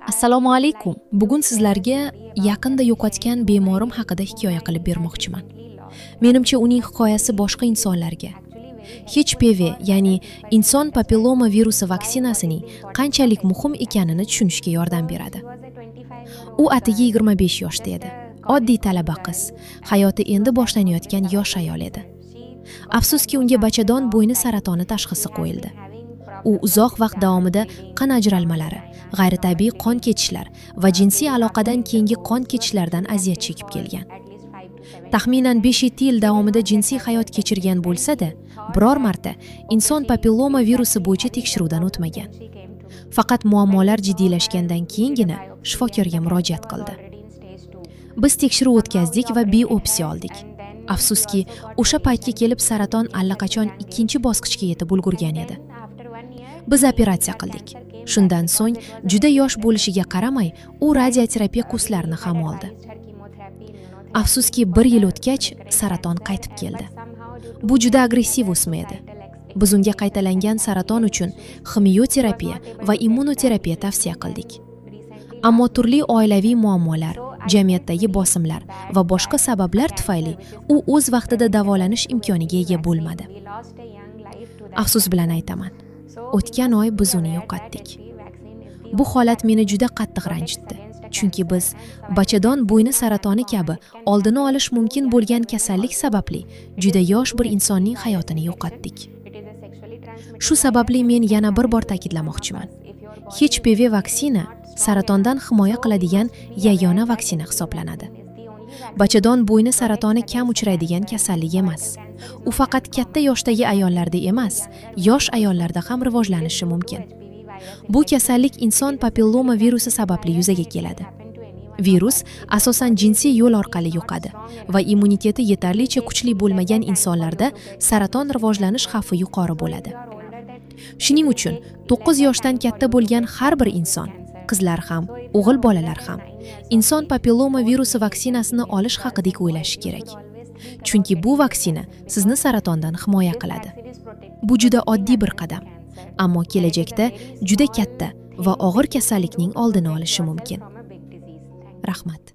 Assalomu alaykum. Bugun sizlarga yaqinda yo'qotgan bemorim haqida hikoya qilib bermoqchiman. Menimcha uning hikoyasi boshqa insonlarga HPV, ya'ni inson papilloma virusi vaksinasining qanchalik muhim ekanini tushunishga yordam beradi. U atigi 25 yoshda edi. Oddiy talaba qiz, hayoti endi boshlanayotgan yosh ayol edi. Afsuski, unga bachadon bo'yni saratoni tashxisi qo'yildi. U uzoq vaqt davomida qon ajralmalari, g'ayritabiiy qon ketishlar va jinsiy aloqadan keyingi qon ketishlardan aziyat chekib kelgan. Taxminan 5-7 yil davomida jinsiy hayot kechirgan bo'lsa-da, biror marta inson papilloma virusi bo'yicha tekshiruvdan o'tmagan. Faqat muammolar jiddiylashgandan keyingina shifokorga murojaat qildi. Biz tekshiruv o'tkazdik va biopsiya oldik. Afsuski, o'sha paytga kelib saraton allaqachon 2-bosqichga yetib ulgurgan edi. Biz operatsiya qildik. Shundan so'ng juda yosh bo'lishiga qaramay, u radioterapiya kurslarini ham oldi. Afsuski, 1 yil o'tgach saraton qaytib keldi. Bu juda agressiv o'sma edi. Biz unga qaytalangan saraton uchun ximioterapiya va immunoterapiya tavsiya qildik. Ammo turli oilaviy muammolar, jamiyatdagi bosimlar va boshqa sabablar tufayli u o'z vaqtida davolanish imkoniga ega bo'lmadi. Afsus bilan aytaman, o'tgan oy biz uni yo'qotdik. Bu holat meni juda qattiq ranjitdi. Chunki biz bachadon bo'yni saratoni kabi oldini olish mumkin bo'lgan kasallik sababli juda yosh bir insonning hayotini yo'qotdik. Shu sababli men yana bir bor ta'kidlamoqchiman. HPV vaksina saratondan himoya qiladigan yagona vaksina hisoblanadi. Bachadon bo'yni saratoni kam uchraydigan kasallik emas. U faqat katta yoshdagi ayollarda emas, yosh ayollarda ham rivojlanishi mumkin. Bu kasallik inson papilloma virusi sababli yuzaga keladi. Virus asosan jinsiy yo'l orqali yuqadi va immuniteti yetarlicha kuchli bo'lmagan insonlarda saraton rivojlanish xavfi yuqori bo'ladi. Shuning uchun 9 yoshdan katta bo'lgan har bir inson, qizlar ham, o'g'il bolalar ham inson papilloma virusi vaksinasini olish haqida o'ylashi kerak. Chunki bu vaksina sizni saratondan himoya qiladi. Bu juda oddiy bir qadam, ammo kelajakda juda katta va og'ir kasallikning oldini olishi mumkin. Rahmat.